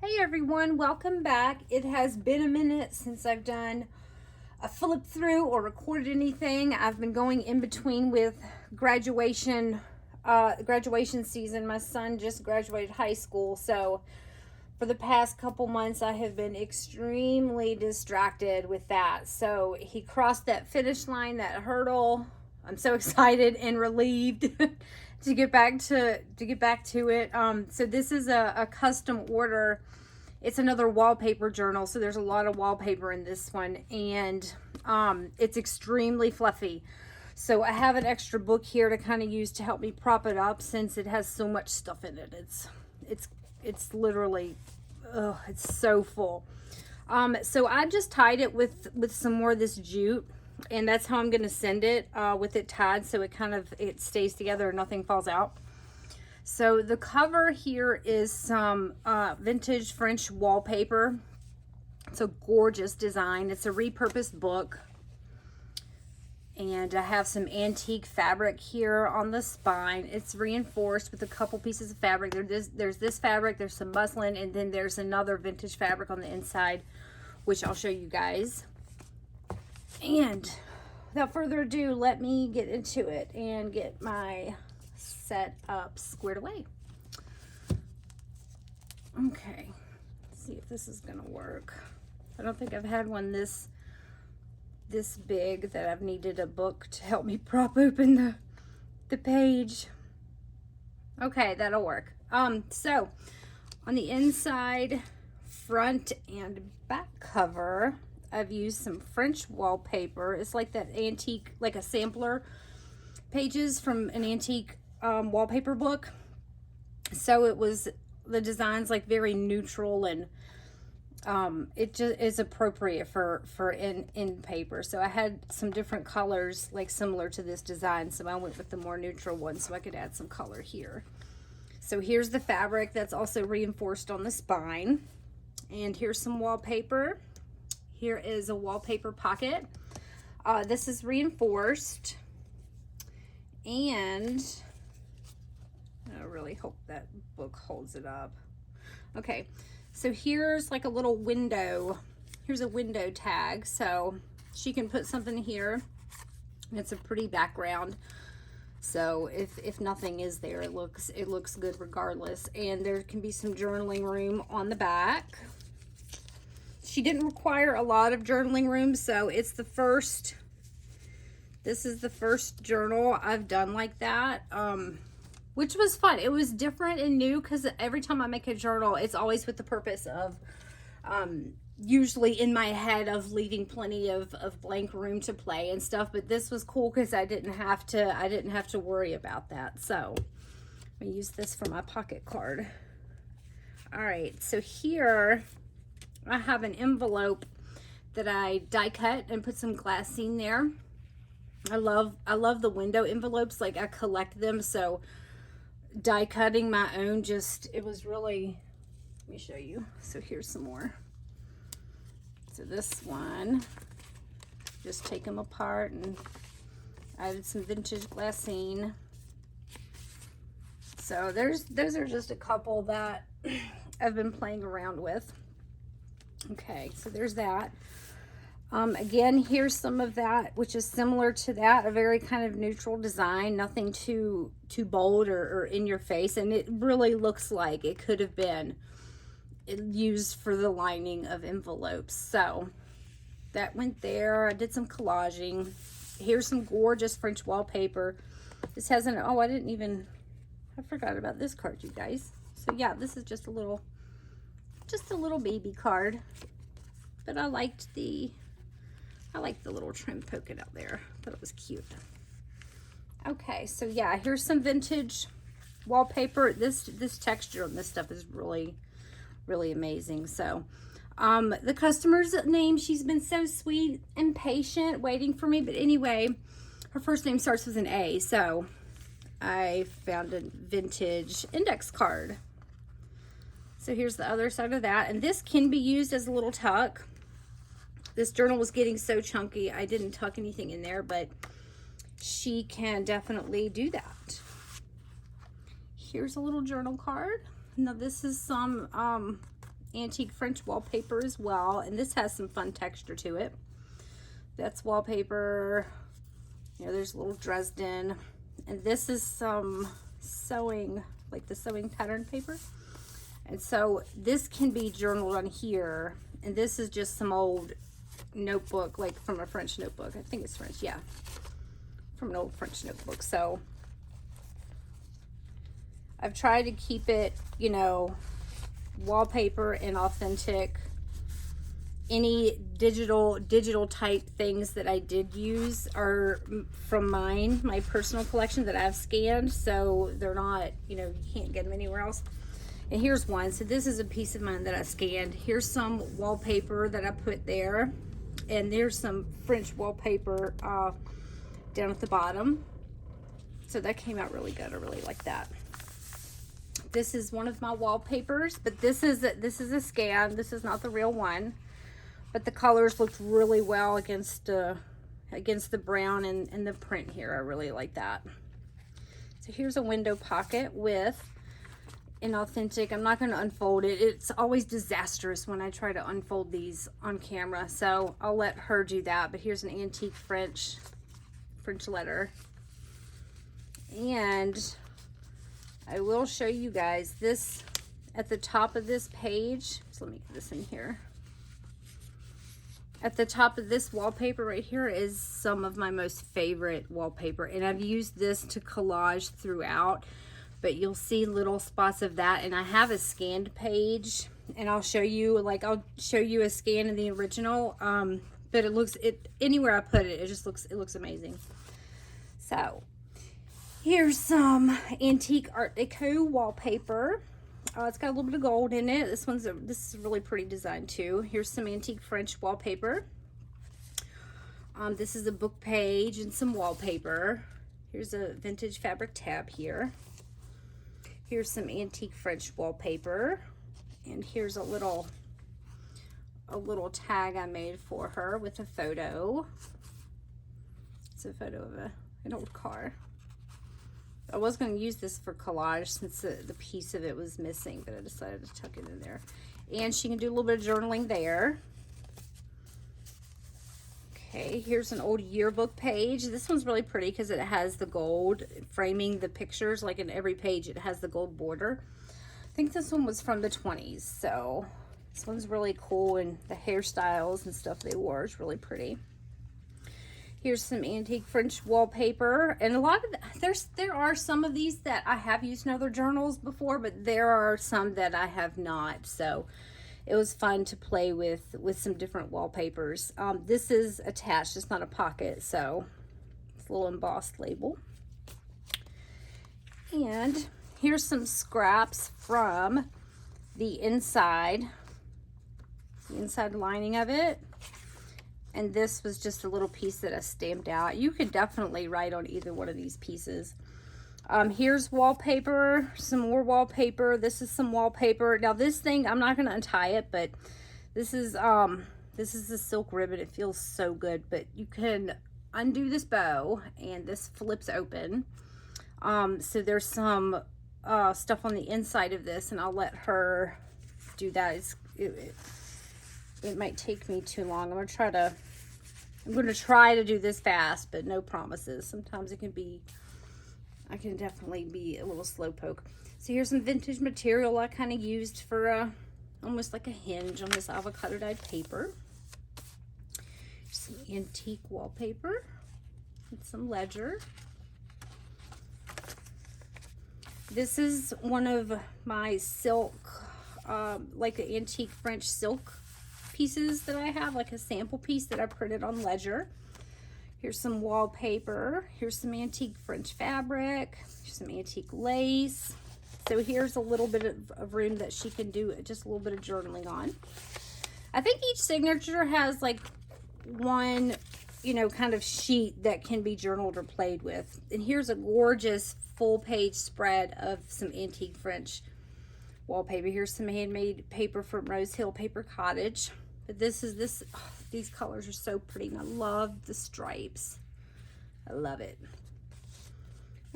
Hey everyone, welcome back. It has been a minute since I've done a flip through or recorded anything. I've been going in between with graduation season. My son just graduated high school, so for the past couple months I have been extremely distracted with that. So he crossed that finish line, that hurdle. I'm so excited and relieved to get back to it. So this is a custom order. It's another wallpaper journal, so there's a lot of wallpaper in this one, and it's extremely fluffy. So I have an extra book here to kind of use to help me prop it up since it has so much stuff in it. It's literally, it's so full. So I just tied it with some more of this jute, and that's how I'm going to send it, with it tied so it stays together and nothing falls out. So the cover here is some vintage French wallpaper. It's a gorgeous design. It's a repurposed book. And I have some antique fabric here on the spine. It's reinforced with a couple pieces of fabric. There's this fabric, there's some muslin, and then there's another vintage fabric on the inside, which I'll show you guys. And without further ado, let me get into it and get my set up squared away. Okay, let's see if this is gonna work. I don't think I've had one this big that I've needed a book to help me prop open the page. Okay, that'll work. So on the inside, front and back cover, I've used some French wallpaper. It's like that antique, like a sampler pages from an antique wallpaper book. So the design's like very neutral, and it just is appropriate for in paper. So I had some different colors like similar to this design, so I went with the more neutral one so I could add some color here. So here's the fabric that's also reinforced on the spine, and here's some wallpaper. Here is a wallpaper pocket. This is reinforced, and I really hope that book holds it up. Okay, so here's like a little window. Here's a window tag, so she can put something here. It's a pretty background, so if nothing is there, it looks good regardless. And there can be some journaling room on the back. She didn't require a lot of journaling room, so this is the first journal I've done like that, which was fun. It was different and new because every time I make a journal, it's always with the purpose of, usually in my head, of leaving plenty of blank room to play and stuff. But this was cool because I didn't have to worry about that. So I'm gonna use this for my pocket card. All right, so here I have an envelope that I die cut and put some glassine there. I love the window envelopes. Like, I collect them, so die cutting my own it was really, let me show you. So here's some more. So this one, just take them apart and added some vintage glassine. So those are just a couple that I've been playing around with. Okay, so there's that. Again, here's some of that, which is similar to that, a very kind of neutral design, nothing too bold or in your face, and it really looks like it could have been used for the lining of envelopes. So that went there. I did some collaging. Here's some gorgeous French wallpaper. This has I forgot about this card, you guys. So yeah, this is just a little baby card, but I liked the little trim poking out there. Thought it was cute. Okay, so yeah, here's some vintage wallpaper. This texture on this stuff is really amazing. So the customer's name, she's been so sweet and patient waiting for me, but anyway, her first name starts with an A, so I found a vintage index card. So here's the other side of that, and this can be used as a little tuck. This journal was getting so chunky, I didn't tuck anything in there, but she can definitely do that. Here's a little journal card. Now this is some antique French wallpaper as well, and this has some fun texture to it. That's wallpaper. You know, there's a little Dresden, and this is some sewing, like the sewing pattern paper. And so this can be journaled on here, and this is just some old notebook, like from a French notebook. I think it's French, yeah, from an old French notebook. So I've tried to keep it, you know, wallpaper and authentic. Any digital type things that I did use are from my personal collection that I've scanned, so they're not, you know, you can't get them anywhere else. And here's one. So this is a piece of mine that I scanned. Here's some wallpaper that I put there, and there's some French wallpaper down at the bottom. So that came out really good. I really like that. This is one of my wallpapers, but this is a scan. This is not the real one, but the colors looked really well against the brown and the print here. I really like that. So here's a window pocket with an authentic. I'm not going to unfold it. It's always disastrous when I try to unfold these on camera, so I'll let her do that. But here's an antique French letter, and I will show you guys this at the top of this page. So let me get this in here. At the top of this wallpaper right here is some of my most favorite wallpaper, and I've used this to collage throughout, but you'll see little spots of that. And I have a scanned page, and I'll show you, like, I'll show you a scan of the original, but anywhere I put it, it looks amazing. So here's some antique Art Deco wallpaper. It's got a little bit of gold in it. This is a really pretty design too. Here's some antique French wallpaper. This is a book page and some wallpaper. Here's a vintage fabric tab here. Here's some antique French wallpaper, and here's a little tag I made for her with a photo. It's a photo of an old car. I was going to use this for collage since the piece of it was missing, but I decided to tuck it in there. And she can do a little bit of journaling there. Okay, here's an old yearbook page. This one's really pretty because it has the gold framing the pictures. Like in every page, it has the gold border. I think this one was from the 20s, so this one's really cool, and the hairstyles and stuff they wore is really pretty. Here's some antique French wallpaper, and a lot of there are some of these that I have used in other journals before, but there are some that I have not. So it was fun to play with some different wallpapers. This is attached; it's not a pocket, so it's a little embossed label. And here's some scraps from the inside lining of it. And this was just a little piece that I stamped out. You could definitely write on either one of these pieces. Here's wallpaper, some more wallpaper. This is some wallpaper. Now this thing, I'm not going to untie it, but this is the silk ribbon. It feels so good, but you can undo this bow and this flips open. So there's some stuff on the inside of this, and I'll let her do that. It might take me too long. I'm going to try to do this fast, but no promises. Sometimes I can definitely be a little slowpoke. So here's some vintage material I kind of used for almost like a hinge on this avocado dyed paper. Some antique wallpaper and some ledger. This is one of my silk, like an antique French silk pieces that I have, like a sample piece that I printed on ledger. Here's some wallpaper. Here's some antique French fabric. Here's some antique lace. So here's a little bit of room that she can do just a little bit of journaling on. I think each signature has like one, you know, kind of sheet that can be journaled or played with. And here's a gorgeous full page spread of some antique French wallpaper. Here's some handmade paper from Rose Hill Paper Cottage. But these colors are so pretty, and I love the stripes. I love it.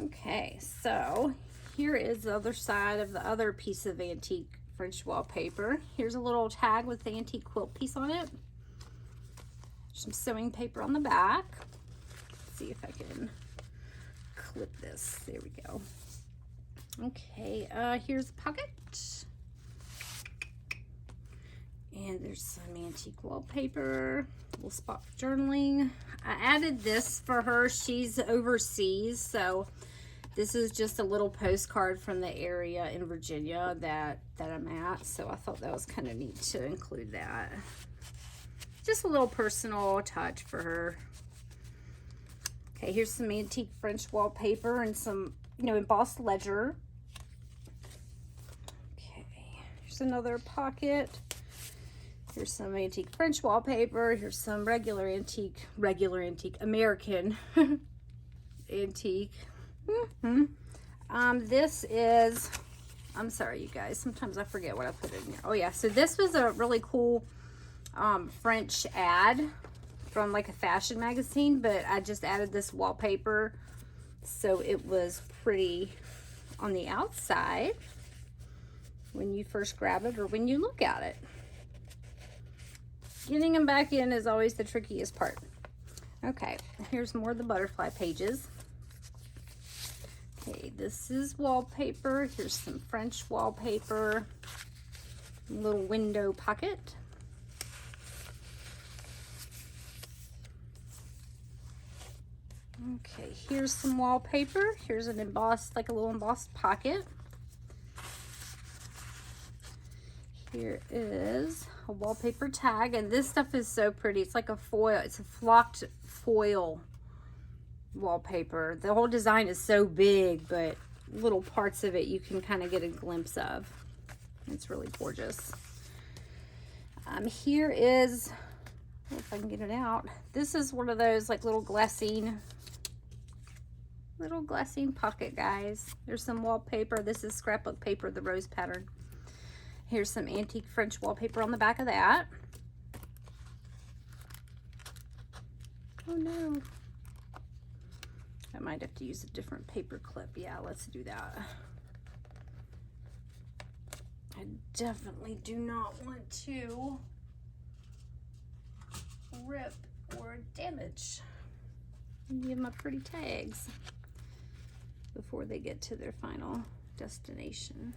Okay, so here is the other side of the other piece of antique French wallpaper. Here's a little tag with the antique quilt piece on it. Some sewing paper on the back. Let's see if I can clip this. There we go. Okay, here's the pocket. And there's some antique wallpaper, little spot for journaling. I added this for her. She's overseas, so this is just a little postcard from the area in Virginia that I'm at. So I thought that was kind of neat to include that. Just a little personal touch for her. Okay, here's some antique French wallpaper and some, embossed ledger. Okay, here's another pocket. Here's some antique French wallpaper. Here's some regular antique, American antique. This is, I'm sorry, you guys. Sometimes I forget what I put in here. Oh yeah, so this was a really cool French ad from like a fashion magazine, but I just added this wallpaper so it was pretty on the outside when you first grab it or when you look at it. Getting them back in is always the trickiest part. Okay, here's more of the butterfly pages. Okay, this is wallpaper. Here's some French wallpaper. A little window pocket. Okay, here's some wallpaper. Here's an embossed, like a little embossed pocket. Here is a wallpaper tag, and this stuff is so pretty. It's like a foil. It's a flocked foil wallpaper. The whole design is so big, but little parts of it you can kind of get a glimpse of. It's really gorgeous. Here is, if I can get it out, this is one of those like little glassine pocket, guys. There's some wallpaper. This is scrapbook paper, the rose pattern. Here's some antique French wallpaper on the back of that. Oh no. I might have to use a different paper clip. Yeah, let's do that. I definitely do not want to rip or damage any of my pretty tags before they get to their final destination.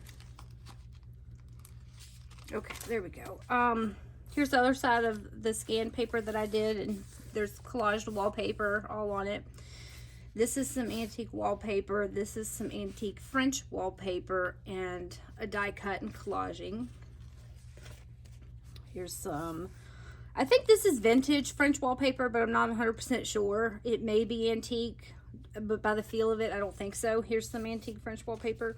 Okay, there we go. Here's the other side of the scan paper that I did, and there's collaged wallpaper all on it. This is some antique wallpaper. This is some antique French wallpaper and a die cut and collaging. Here's some, I think this is vintage French wallpaper, but I'm not 100% sure. It may be antique, but by the feel of it, I don't think so. Here's some antique French wallpaper.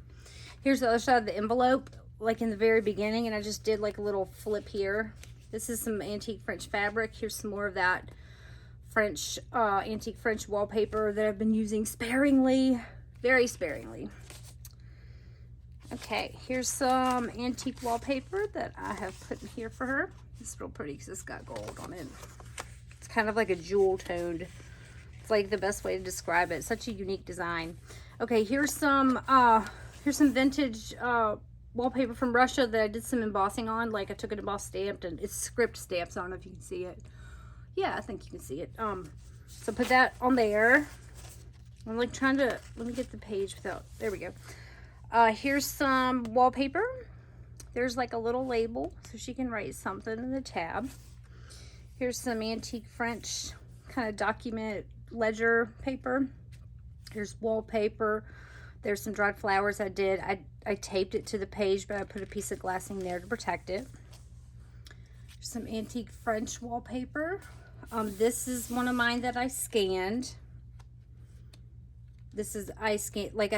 Here's the other side of the envelope, like in the very beginning, and I just did like a little flip here. This is some antique French fabric. Here's some more of that French, antique French wallpaper that I've been using sparingly, very sparingly. Okay, here's some antique wallpaper that I have put in here for her. It's real pretty because it's got gold on it. It's kind of like a jewel toned. It's like the best way to describe it. It's such a unique design. Okay, here's some vintage wallpaper from Russia that I did some embossing on. Like I took an embossed stamp, and it's script stamps. I don't know if you can see it. Yeah, I think you can see it. So put that on there. I'm like trying to, let me get the page without, there we go. Here's some wallpaper. There's like a little label so she can write something in the tab. Here's some antique French kind of document ledger paper. Here's wallpaper. There's some dried flowers I did. I taped it to the page, but I put a piece of glassing there to protect it. Some antique French wallpaper. This is one of mine that I scanned. This is, I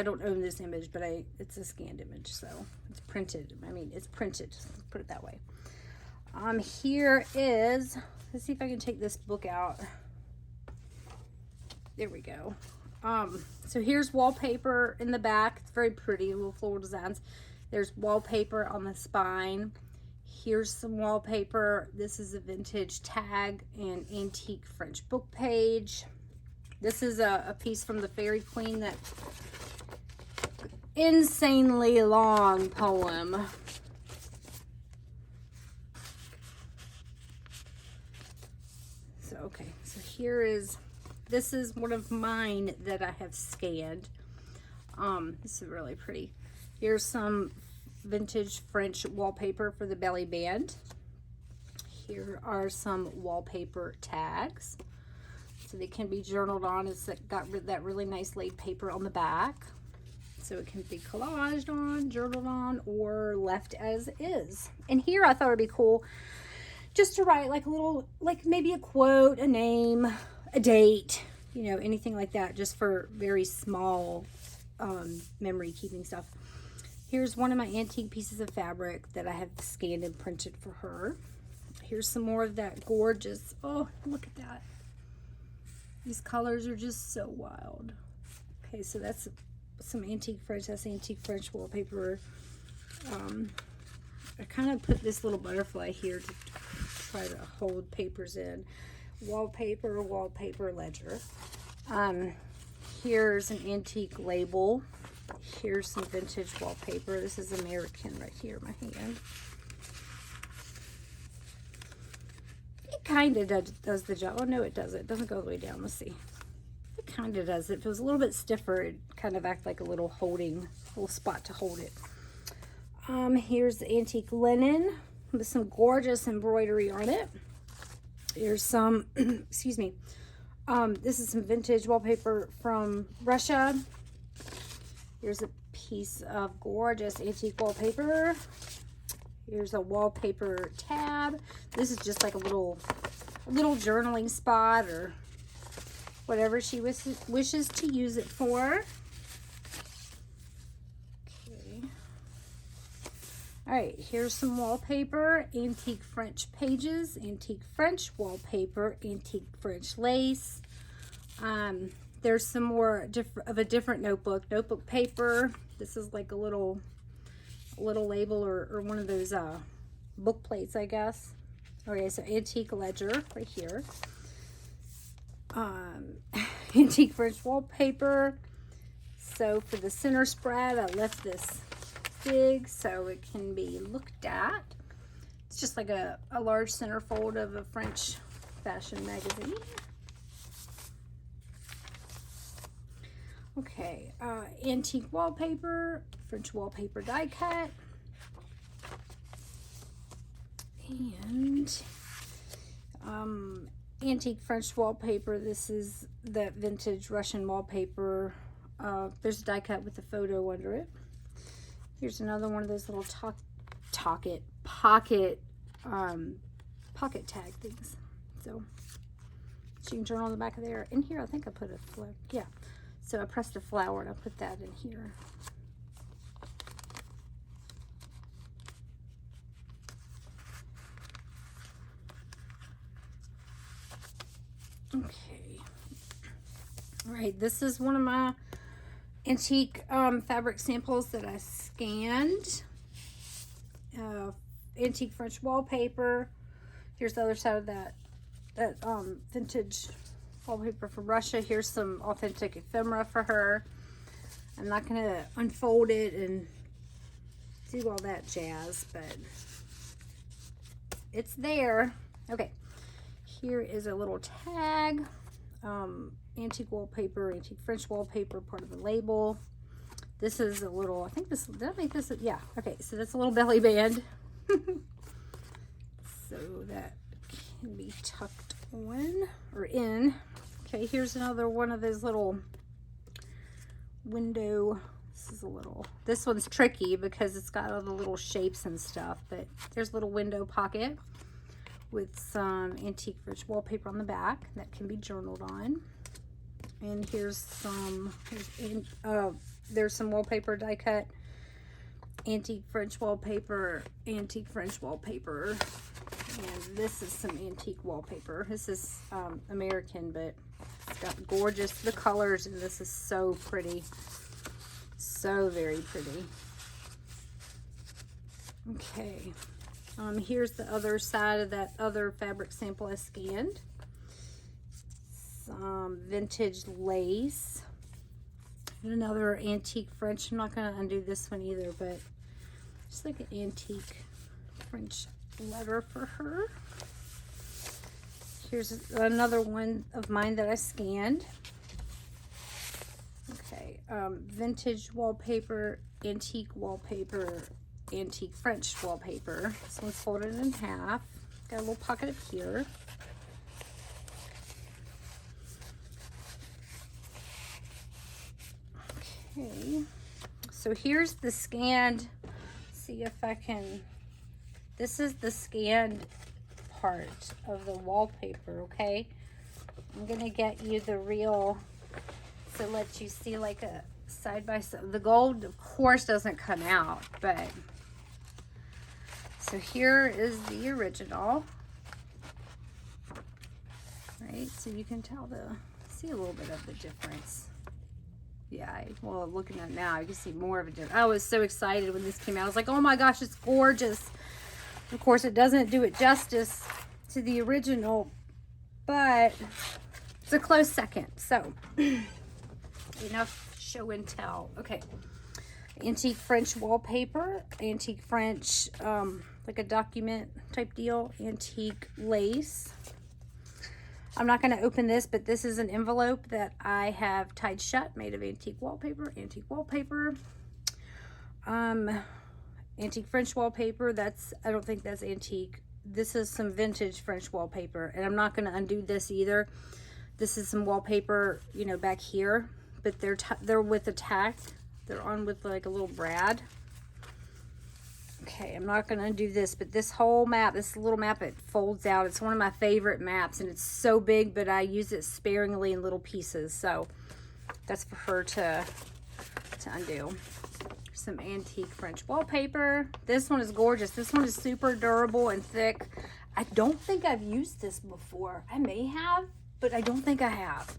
don't own this image, but it's a scanned image, so it's printed. I mean, it's printed, let's put it that way. Here is, let's see if I can take this book out. There we go. So here's wallpaper in the back. It's very pretty, little floral designs. There's wallpaper on the spine. Here's some wallpaper. This is a vintage tag and antique French book page. This is a piece from the Fairy Queen, that insanely long poem. So, okay, so here is, this is one of mine that I have scanned. This is really pretty. Here's some vintage French wallpaper for the belly band. Here are some wallpaper tags. So they can be journaled on. It's got that really nice laid paper on the back. So it can be collaged on, journaled on, or left as is. And here I thought it'd be cool just to write like a little, like maybe a quote, a name, a date, you know, anything like that, just for very small memory keeping stuff. Here's one of my antique pieces of fabric that I have scanned and printed for her. Here's some more of that gorgeous, oh, look at that. These colors are just so wild. Okay, so that's some antique French, that's antique French wallpaper. I kind of put this little butterfly here to try to hold papers in. Wallpaper, wallpaper ledger. Here's an antique label. Here's some vintage wallpaper. This is American right here in my hand. It kind of does the job. Oh, no, it doesn't. It doesn't go all the way down. Let's see. It kind of does. If it was a little bit stiffer, it kind of act like a little little spot to hold it. Here's the antique linen with some gorgeous embroidery on it. Here's some, excuse me. This is some vintage wallpaper from Russia. Here's a piece of gorgeous antique wallpaper. Here's a wallpaper tab. This is just like a little journaling spot or whatever she wishes to use it for. Okay. All right, here's some wallpaper, antique French pages, antique French wallpaper, antique French lace. There's some more of a different notebook paper. This is like a little label or one of those book plates, I guess. Okay, so antique ledger right here. Antique French wallpaper. So for the center spread, I left this big so it can be looked at. It's just like a large centerfold of a French fashion magazine. Okay, antique wallpaper, French wallpaper die cut, and antique French wallpaper. This is the vintage Russian wallpaper. There's a die cut with a photo under it. Here's another one of those little pocket tag things. So she can journal on the back of there. In here, I think I put a flower. Yeah. So I pressed a flower and I put that in here. Okay. All right, this is one of my antique fabric samples that I scanned. Antique French wallpaper. Here's the other side of that vintage wallpaper from Russia. Here's some authentic ephemera for her. I'm not going to unfold it and do all that jazz, but it's there. Okay, here is a little tag. Antique wallpaper, antique French wallpaper, part of the label. This is a little, I think this, did I make this? Yeah, okay, so that's a little belly band. So that can be tucked on or in. Okay, here's another one of those little window. This one's tricky because it's got all the little shapes and stuff, but there's a little window pocket with some antique French wallpaper on the back that can be journaled on. And here's some, there's some wallpaper die cut, antique French wallpaper, antique French wallpaper, and this is some antique wallpaper. This is American, but it's got gorgeous, the colors, and this is so pretty. So very pretty. Okay. Here's the other side of that other fabric sample I scanned. Some vintage lace. And another antique French. I'm not going to undo this one either, but just like an antique French letter for her. Here's another one of mine that I scanned. Okay, vintage wallpaper, antique wallpaper, antique French wallpaper. This one's folded in half. Got a little pocket up here. Okay, so here's the scanned. See if I can, this is the scanned part of the wallpaper, okay? I'm gonna get you the real to let you see like a side by side. The gold, of course, doesn't come out, but so here is the original, right? So you can tell see a little bit of the difference. Yeah, well, looking at it now, you can see more of a difference. I was so excited when this came out. I was like, oh my gosh, it's gorgeous. Of course, it doesn't do it justice to the original, but it's a close second. So, enough show and tell. Okay, antique French wallpaper, antique French, like a document type deal, antique lace. I'm not going to open this, but this is an envelope that I have tied shut, made of antique wallpaper, antique wallpaper. Antique French wallpaper, I don't think that's antique. This is some vintage French wallpaper, and I'm not going to undo this either. This is some wallpaper, you know, back here, but they're with a tack. They're on with like a little brad. Okay, I'm not going to undo this, but this whole map, this little map, it folds out. It's one of my favorite maps, and it's so big, but I use it sparingly in little pieces, so that's for her to undo. Some antique French wallpaper. This one is gorgeous. This one is super durable and thick. I don't think I've used this before. I may have, but I don't think I have.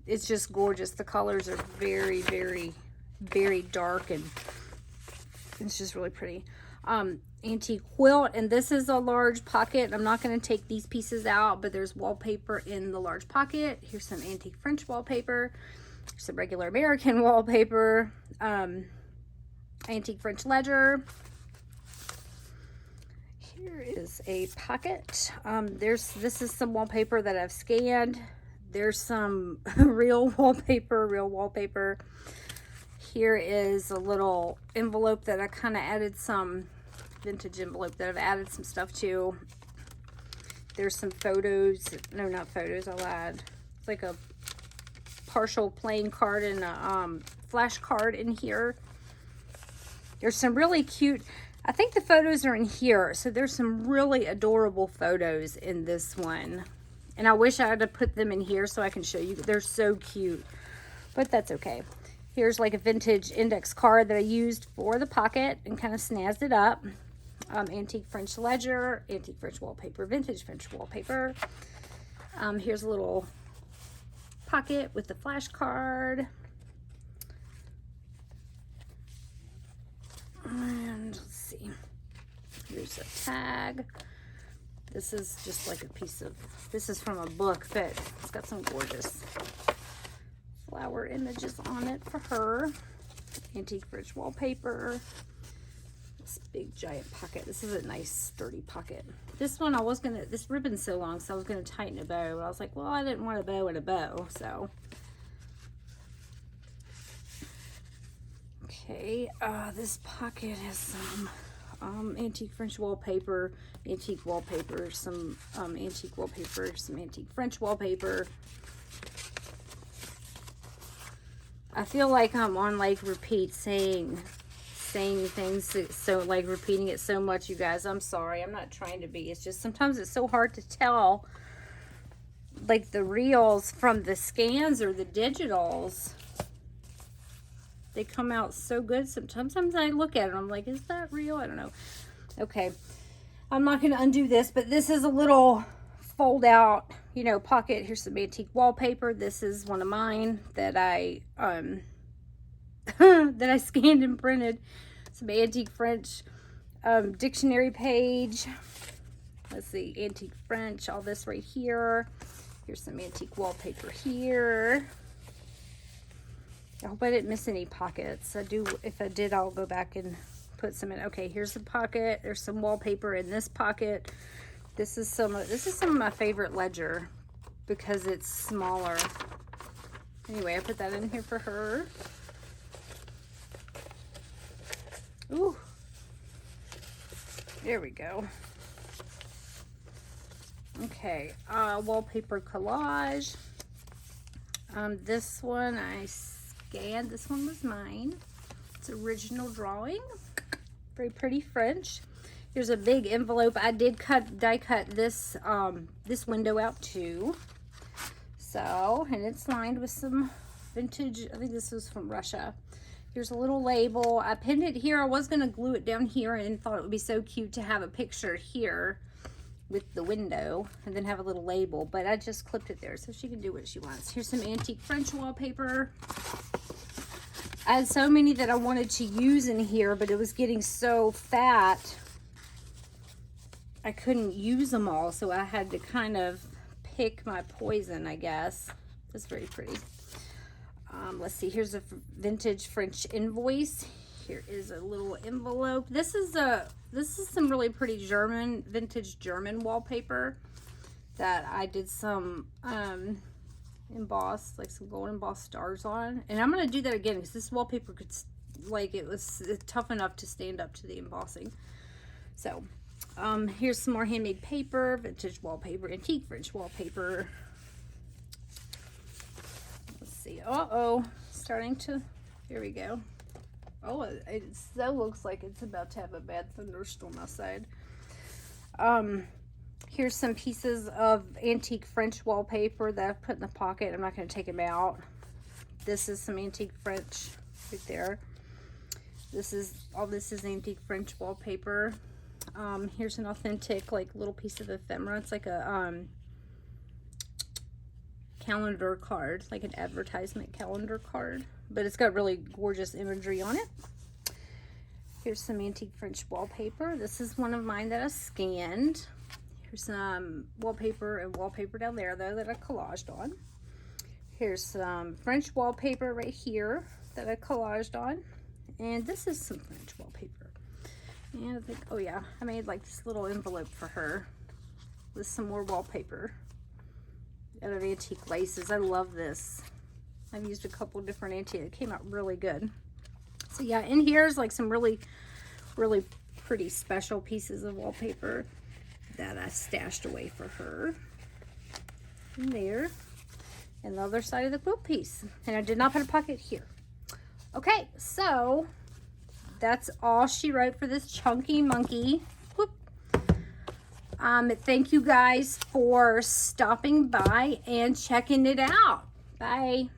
It's just gorgeous. The colors are very, very, very dark, and it's just really pretty. Antique quilt, and this is a large pocket. I'm not going to take these pieces out, but there's wallpaper in the large pocket. Here's some antique French wallpaper. Some regular American wallpaper. Antique French ledger. Here is a pocket. This is some wallpaper that I've scanned. There's some real wallpaper. Here is a little envelope that I kind of added some vintage envelope that I've added some stuff to. There's some photos. No, not photos. I lied. It's like a partial playing card and a flash card in here. There's some really cute, I think the photos are in here, so there's some really adorable photos in this one, and I wish I had to put them in here so I can show you. They're so cute, but that's okay. Here's like a vintage index card that I used for the pocket and kind of snazzed it up. Antique French ledger, antique French wallpaper, vintage French wallpaper. Here's a little pocket with the flash card. And let's see. Here's a tag. This is just like a piece of, this is from a book, but it's got some gorgeous flower images on it for her. Antique French wallpaper. This big giant pocket. This is a nice sturdy pocket. This one this ribbon's so long, so I was gonna tighten a bow, but I was like, well, I didn't want a bow and a bow, so. Okay, this pocket has some antique French wallpaper, some antique wallpaper, some antique French wallpaper. I feel like I'm on like repeat saying things, so like repeating it so much, you guys. I'm sorry. I'm not trying to be. It's just sometimes it's so hard to tell like the reals from the scans or the digitals. They come out so good. Sometimes I look at it and I'm like, is that real? I don't know. Okay. I'm not going to undo this, but this is a little fold out, you know, pocket. Here's some antique wallpaper. This is one of mine that I that I scanned and printed. Some antique French dictionary page. Let's see, antique French, all this right here. Here's some antique wallpaper here. I hope I didn't miss any pockets. If I did, I'll go back and put some in. Okay, here's the pocket. There's some wallpaper in this pocket. This is some of my favorite ledger because it's smaller. Anyway, I put that in here for her. Ooh. There we go. Okay, wallpaper collage. This one I scanned. This one was mine. It's original drawing. Very pretty French. Here's a big envelope. I did die cut this this window out too. So, and it's lined with some vintage. I think this was from Russia. Here's a little label. I pinned it here. I was gonna glue it down here and thought it would be so cute to have a picture here with the window and then have a little label, but I just clipped it there so she can do what she wants. Here's some antique French wallpaper. I had so many that I wanted to use in here, but it was getting so fat I couldn't use them all, so I had to kind of pick my poison, I guess. That's very pretty. Let's see, here's a vintage French invoice. Here is a little envelope. This is some really pretty vintage German wallpaper that I did some embossed, like some gold embossed stars on. And I'm gonna do that again because this wallpaper could, like, it was tough enough to stand up to the embossing. So here's some more handmade paper, vintage wallpaper, antique French wallpaper. Let's see. Starting to, here we go. Oh, it so looks like it's about to have a bad thunderstorm outside. Here's some pieces of antique French wallpaper that I've put in the pocket. I'm not going to take them out. This is some antique French right there. This is antique French wallpaper. Here's an authentic, like, little piece of ephemera. It's like a calendar card, like an advertisement calendar card, but it's got really gorgeous imagery on it. Here's some antique French wallpaper. This is one of mine that I scanned. Here's some wallpaper and wallpaper down there though that I collaged on. Here's some French wallpaper right here that I collaged on, and this is some French wallpaper. And I think, oh yeah, I made like this little envelope for her with some more wallpaper out of antique laces. I love this. I've used a couple different antique. It came out really good. So yeah, in here's like some really pretty special pieces of wallpaper that I stashed away for her. And there. And the other side of the quilt piece. And I did not put a pocket here. Okay, so that's all she wrote for this chunky monkey. Whoop. Thank you guys for stopping by and checking it out. Bye.